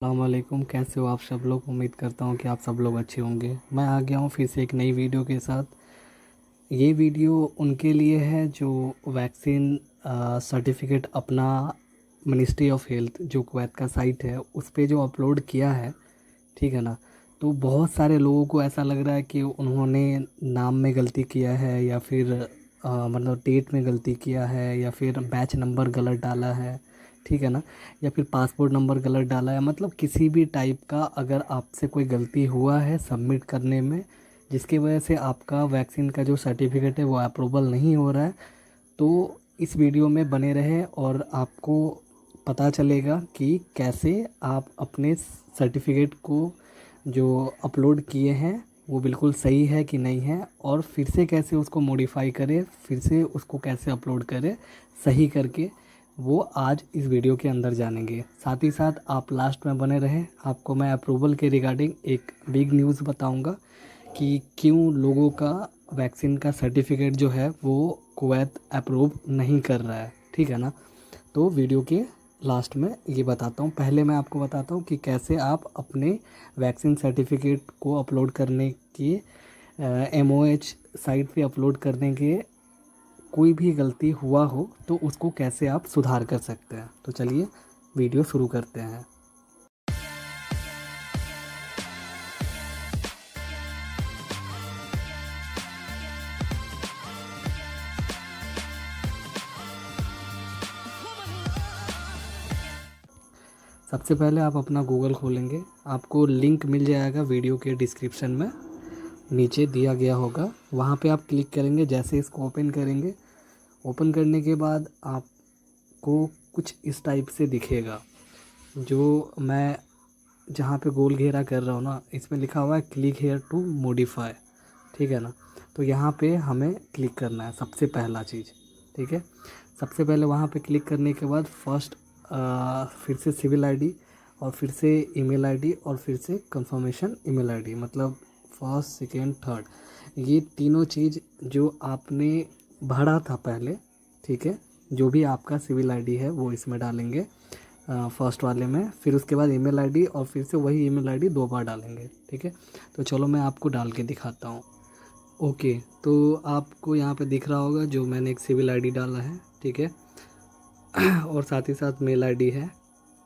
वालेकुम, कैसे हो आप सब लोग। उम्मीद करता हूँ कि आप सब लोग अच्छे होंगे। मैं आ गया हूँ फिर से एक नई वीडियो के साथ। ये वीडियो उनके लिए है जो वैक्सीन सर्टिफिकेट अपना मिनिस्ट्री ऑफ हेल्थ जो कुवैत का साइट है उस पे जो अपलोड किया है, ठीक है ना। तो बहुत सारे लोगों को ऐसा लग रहा है कि उन्होंने नाम में गलती किया है या फिर मतलब डेट में गलती किया है या फिर बैच नंबर गलत डाला है, ठीक है ना, या फिर पासपोर्ट नंबर गलत डाला है। मतलब किसी भी टाइप का अगर आपसे कोई गलती हुआ है सबमिट करने में जिसकी वजह से आपका वैक्सीन का जो सर्टिफिकेट है वो अप्रूवल नहीं हो रहा है, तो इस वीडियो में बने रहें और आपको पता चलेगा कि कैसे आप अपने सर्टिफिकेट को जो अपलोड किए हैं वो बिल्कुल सही है कि नहीं है, और फिर से कैसे उसको मॉडिफाई करें, फिर से उसको कैसे अपलोड करें सही करके, वो आज इस वीडियो के अंदर जानेंगे। साथ ही साथ आप लास्ट में बने रहें, आपको मैं अप्रूवल के रिगार्डिंग एक बिग न्यूज़ बताऊंगा कि क्यों लोगों का वैक्सीन का सर्टिफिकेट जो है वो कुवैत अप्रूव नहीं कर रहा है, ठीक है ना। तो वीडियो के लास्ट में ये बताता हूँ। पहले मैं आपको बताता हूँ कि कैसे आप अपने वैक्सीन सर्टिफिकेट को अपलोड करने की MOH साइट पे अपलोड करने के कोई भी गलती हुआ हो तो उसको कैसे आप सुधार कर सकते हैं। तो चलिए वीडियो शुरू करते हैं। सबसे पहले आप अपना गूगल खोलेंगे, आपको लिंक मिल जाएगा वीडियो के डिस्क्रिप्शन में, नीचे दिया गया होगा, वहाँ पे आप क्लिक करेंगे। जैसे इसको ओपन करेंगे, ओपन करने के बाद आपको कुछ इस टाइप से दिखेगा। जो मैं जहाँ पे गोल घेरा कर रहा हूँ ना, इसमें लिखा हुआ है क्लिक हेयर टू मॉडिफाई, ठीक है ना। तो यहाँ पे हमें क्लिक करना है सबसे पहला चीज़, ठीक है। सबसे पहले वहाँ पे क्लिक करने के बाद फर्स्ट फिर से सिविल आईडी और फिर से ईमेल आईडी और फिर से कंफर्मेशन ईमेल आईडी, मतलब फर्स्ट सेकेंड थर्ड ये तीनों चीज़ जो आपने भरा था पहले, ठीक है। जो भी आपका सिविल आईडी है वो इसमें डालेंगे फर्स्ट वाले में, फिर उसके बाद ईमेल आईडी और फिर से वही ईमेल आईडी 2 बार डालेंगे, ठीक है। तो चलो मैं आपको डाल के दिखाता हूँ। ओके, तो आपको यहाँ पे दिख रहा होगा जो मैंने एक सिविल आईडी डाला है, ठीक है, और साथ ही साथ मेल आईडी है।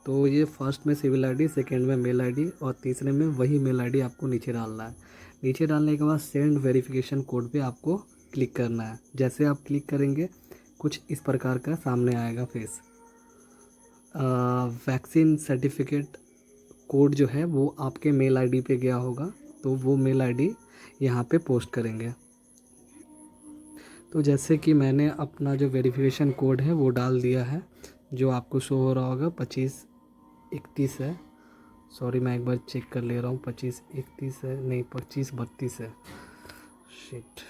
तो ये फर्स्ट में सिविल आईडी, सेकंड में मेल आईडी और तीसरे में वही मेल आईडी आपको नीचे डालना है। नीचे डालने के बाद सेंड वेरिफिकेशन कोड पे आपको क्लिक करना है। जैसे आप क्लिक करेंगे कुछ इस प्रकार का सामने आएगा फेस। वैक्सीन सर्टिफिकेट कोड जो है वो आपके मेल आईडी पे गया होगा, तो वो मेल आईडी यहाँ पे पोस्ट करेंगे। तो जैसे कि मैंने अपना जो वेरिफिकेशन कोड है वो डाल दिया है, जो आपको शो हो रहा होगा 2531 है। सॉरी, मैं एक बार चेक कर ले रहा हूँ, 2531 है नहीं, 2532 है। शिट।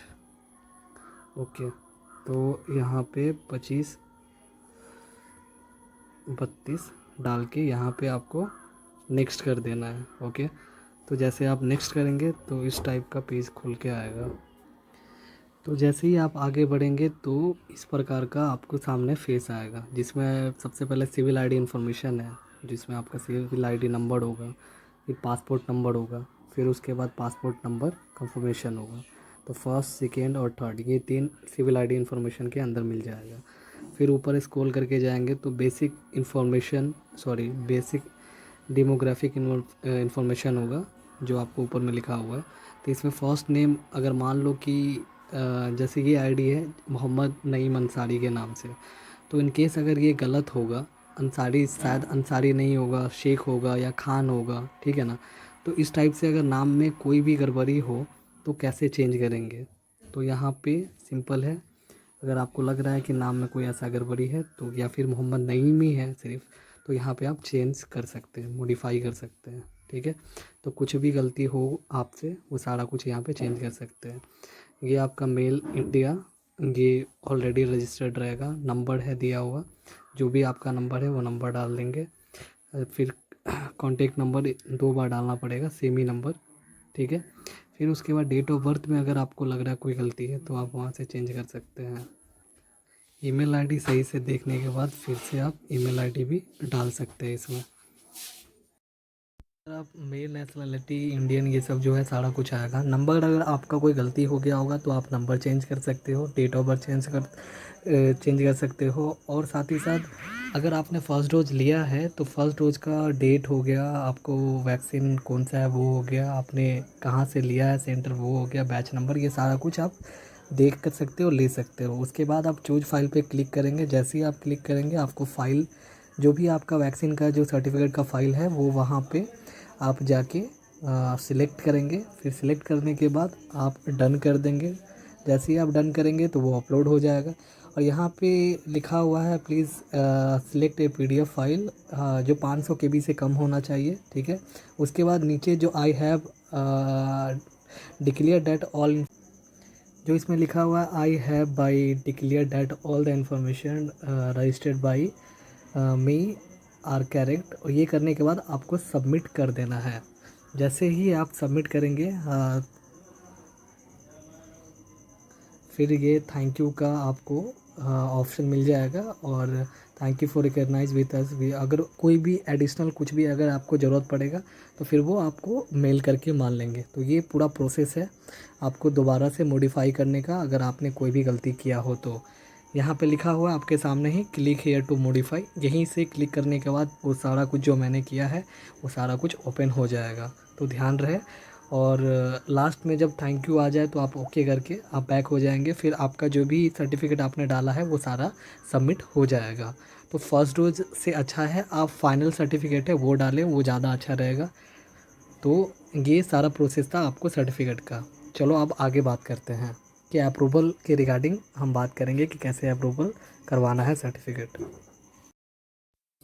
ओके, तो यहाँ पे 2532 डाल के यहाँ पे आपको नेक्स्ट कर देना है। ओके, तो जैसे आप नेक्स्ट करेंगे तो इस टाइप का पेज खुल के आएगा। तो जैसे ही आप आगे बढ़ेंगे तो इस प्रकार का आपको सामने फेस आएगा, जिसमें सबसे पहले सिविल आईडी इन्फॉर्मेशन है, जिसमें आपका सिविल आईडी नंबर होगा, फिर पासपोर्ट नंबर होगा, फिर उसके बाद पासपोर्ट नंबर कंफर्मेशन होगा। तो फर्स्ट सेकेंड और थर्ड ये 3 सिविल आईडी इन्फॉर्मेशन के अंदर मिल जाएगा। फिर ऊपर स्क्रॉल करके जाएंगे तो basic information, sorry basic demographic information होगा जो आपको ऊपर में लिखा हुआ है। तो इसमें फ़र्स्ट नेम अगर मान लो कि जैसे ये आईडी है मोहम्मद नईम अंसारी के नाम से, तो इन केस अगर ये गलत होगा, अंसारी शायद अंसारी नहीं होगा, शेख होगा या खान होगा, ठीक है ना। तो इस टाइप से अगर नाम में कोई भी गड़बड़ी हो तो कैसे चेंज करेंगे। तो यहाँ पे सिंपल है, अगर आपको लग रहा है कि नाम में कोई ऐसा गड़बड़ी है तो, या फिर मोहम्मद नईम ही है सिर्फ, तो यहाँ पे आप चेंज कर सकते हैं, मॉडिफाई कर सकते हैं, ठीक है। तो कुछ भी गलती हो आपसे वो सारा कुछ यहाँ पे चेंज कर सकते हैं। ये आपका मेल इंडिया, ये ऑलरेडी रजिस्टर्ड रहेगा, नंबर है दिया हुआ, जो भी आपका नंबर है वो नंबर डाल देंगे। फिर कॉन्टेक्ट नंबर 2 बार डालना पड़ेगा, सेम ही नंबर, ठीक है। फिर उसके बाद डेट ऑफ बर्थ में अगर आपको लग रहा है कोई गलती है तो आप वहाँ से चेंज कर सकते हैं। ईमेल आईडी सही से देखने के बाद फिर से आप ईमेल आईडी भी डाल सकते हैं इसमें। आप मेल, नेशनलिटी, इंडियन, ये सब जो है सारा कुछ आएगा। नंबर अगर आपका कोई गलती हो गया होगा तो आप नंबर चेंज कर सकते हो, डेट ऑफ बर्थ चेंज कर सकते हो। और साथ ही साथ अगर आपने फ़र्स्ट डोज़ लिया है तो फ़र्स्ट डोज़ का डेट हो गया, आपको वैक्सीन कौन सा है वो हो गया, आपने कहाँ से लिया है सेंटर वो हो गया, बैच नंबर, ये सारा कुछ आप देख कर सकते हो, ले सकते हो। उसके बाद आप चूज़ फाइल पे क्लिक करेंगे। जैसे ही आप क्लिक करेंगे आपको फ़ाइल, जो भी आपका वैक्सीन का जो सर्टिफिकेट का फ़ाइल है वो वहाँ पे आप जाके सिलेक्ट करेंगे। फिर सिलेक्ट करने के बाद आप डन कर देंगे। जैसे ही आप डन करेंगे तो वो अपलोड हो जाएगा। और यहाँ पे लिखा हुआ है please select A PDF file, जो 500 केबी से कम होना चाहिए, ठीक है। उसके बाद नीचे जो I have declare that all, जो इसमें लिखा हुआ है I hereby declare that all the information registered by me are correct. और ये करने के बाद आपको सबमिट कर देना है। जैसे ही आप सबमिट करेंगे फिर ये थैंक यू का आपको ऑप्शन मिल जाएगा। और thank you for recognise with us भी, अगर कोई भी एडिशनल कुछ भी अगर आपको ज़रूरत पड़ेगा तो फिर वो आपको मेल करके मान लेंगे। तो ये पूरा प्रोसेस है आपको दोबारा से मॉडिफाई करने का, अगर आपने कोई भी गलती किया हो तो। यहाँ पे लिखा हुआ है आपके सामने ही क्लिक हेयर टू मॉडिफाई, यहीं से क्लिक करने के बाद वो सारा कुछ जो मैंने किया है वो सारा कुछ ओपन हो जाएगा। तो ध्यान रहे। और लास्ट में जब थैंक यू आ जाए तो आप ओके करके आप बैक हो जाएंगे। फिर आपका जो भी सर्टिफिकेट आपने डाला है वो सारा सबमिट हो जाएगा। तो फर्स्ट डोज से अच्छा है आप फाइनल सर्टिफिकेट है वो डालें, वो ज़्यादा अच्छा रहेगा। तो ये सारा प्रोसेस था आपको सर्टिफिकेट का। चलो अब आगे बात करते हैं कि अप्रूवल के रिगार्डिंग हम बात करेंगे कि कैसे अप्रूवल करवाना है सर्टिफिकेट।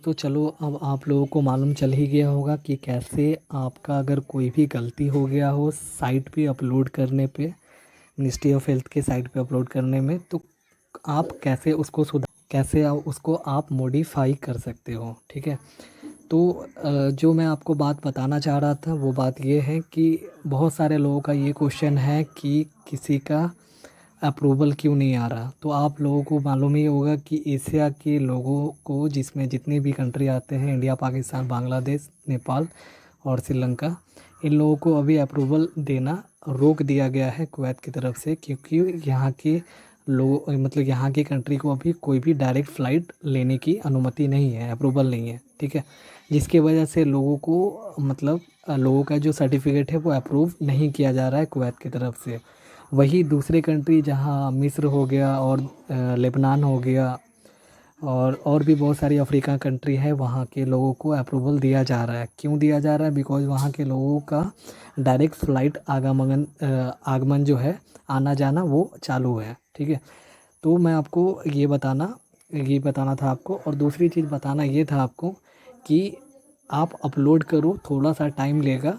तो चलो अब आप लोगों को मालूम चल ही गया होगा कि कैसे आपका अगर कोई भी गलती हो गया हो साइट पे अपलोड करने पे, मिनिस्ट्री ऑफ हेल्थ के साइट पे अपलोड करने में, तो आप कैसे उसको कैसे उसको आप मॉडिफाई कर सकते हो, ठीक है। तो जो मैं आपको बात बताना चाह रहा था वो बात ये है कि बहुत सारे लोगों का ये क्वेश्चन है कि किसी का अप्रूवल क्यों नहीं आ रहा। तो आप लोगों को मालूम ही होगा कि एशिया के लोगों को, जिसमें जितनी भी कंट्री आते हैं, इंडिया, पाकिस्तान, बांग्लादेश, नेपाल और श्रीलंका, इन लोगों को अभी अप्रूवल देना रोक दिया गया है कुवैत की तरफ से, क्योंकि यहाँ के लोग, मतलब यहाँ की कंट्री को अभी कोई भी डायरेक्ट फ़्लाइट लेने की अनुमति नहीं है, अप्रूवल नहीं है, ठीक है। जिसकी वजह से लोगों को, मतलब लोगों का जो सर्टिफिकेट है वो अप्रूव नहीं किया जा रहा है कुवैत की तरफ से। वही दूसरे कंट्री जहाँ मिस्र हो गया और लेबनान हो गया और भी बहुत सारी अफ्रीका कंट्री है, वहाँ के लोगों को अप्रूवल दिया जा रहा है। क्यों दिया जा रहा है? बिकॉज़ वहाँ के लोगों का डायरेक्ट फ़्लाइट आगमन जो है, आना जाना वो चालू है, ठीक है। तो मैं आपको ये बताना था आपको। और दूसरी चीज़ बताना ये था आपको कि आप अपलोड करो, थोड़ा सा टाइम लेगा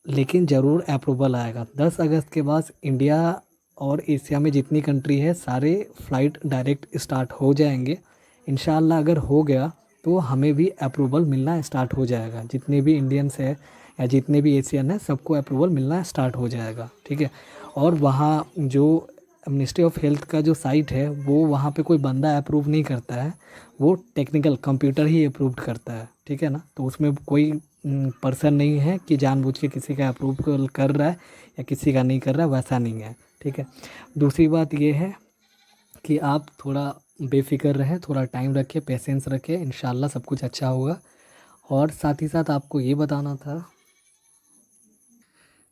लेकिन ज़रूर अप्रूवल आएगा। 10 अगस्त के बाद इंडिया और एशिया में जितनी कंट्री है सारे फ़्लाइट डायरेक्ट स्टार्ट हो जाएंगे। इंशाल्लाह अगर हो गया तो हमें भी अप्रूवल मिलना स्टार्ट हो जाएगा। जितने भी इंडियंस है या जितने भी एशियन है सबको अप्रूवल मिलना स्टार्ट हो जाएगा, ठीक है। और वहाँ जो मिनिस्ट्री ऑफ हेल्थ का जो साइट है वो, वहाँ पे कोई बंदा अप्रूव नहीं करता है, वो टेक्निकल कंप्यूटर ही अप्रूव करता है, ठीक है ना। तो उसमें कोई पर्सन नहीं है कि जानबूझ के किसी का अप्रूव कर रहा है या किसी का नहीं कर रहा है, वैसा नहीं है, ठीक है। दूसरी बात ये है कि आप थोड़ा बेफ़िक्र रहें, थोड़ा टाइम रखें, पेशेंस रखें, इंशाल्लाह सब कुछ अच्छा होगा। और साथ ही साथ आपको ये बताना था,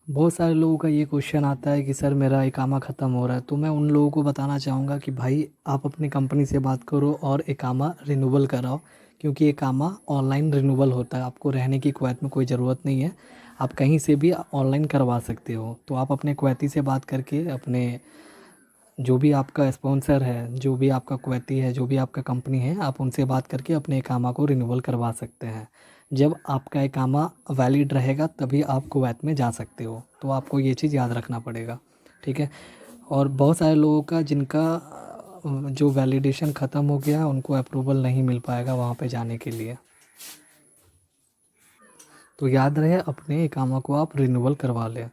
बहुत सारे लोगों का ये क्वेश्चन आता है कि सर मेरा इकामा ख़त्म हो रहा है। तो मैं उन लोगों को बताना चाहूँगा कि भाई आप अपनी कंपनी से बात करो और इकामा रिन्यूअल कराओ, क्योंकि इकामा ऑनलाइन रिन्यूअल होता है। आपको रहने की कुवैत में कोई ज़रूरत नहीं है, आप कहीं से भी ऑनलाइन करवा सकते हो। तो आप अपने कुवैती से बात करके, अपने जो भी आपका स्पॉन्सर है, जो भी आपका कुवैती है, जो भी आपका कंपनी है, आप उनसे बात करके अपने इकामा को रिन्यूअल करवा सकते हैं। जब आपका इकामा वैलिड रहेगा तभी आप कुवैत में जा सकते हो। तो आपको ये चीज़ याद रखना पड़ेगा, ठीक है। और बहुत सारे लोगों का जिनका जो वैलिडेशन ख़त्म हो गया है उनको अप्रूवल नहीं मिल पाएगा वहाँ पे जाने के लिए। तो याद रहे अपने इकामा को आप रिन्यूअल करवा लें।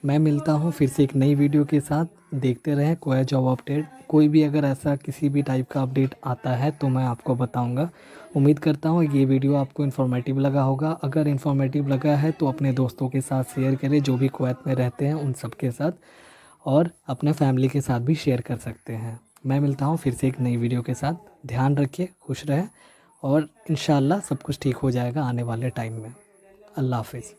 मैं मिलता हूँ फिर से एक नई वीडियो के साथ। देखते रहें कोई जॉब अपडेट, कोई भी अगर ऐसा किसी भी टाइप का अपडेट आता है तो मैं आपको बताऊँगा। उम्मीद करता हूँ ये वीडियो आपको इन्फॉर्मेटिव लगा होगा। अगर इन्फॉर्मेटिव लगा है तो अपने दोस्तों के साथ शेयर करें जो भी कुवैत में रहते हैं उन सब के साथ, और अपने फैमिली के साथ भी शेयर कर सकते हैं। मैं मिलता हूँ फिर से एक नई वीडियो के साथ। ध्यान रखिए, खुश रहें, और इंशाल्लाह सब कुछ ठीक हो जाएगा आने वाले टाइम में। अल्लाह हाफिज़।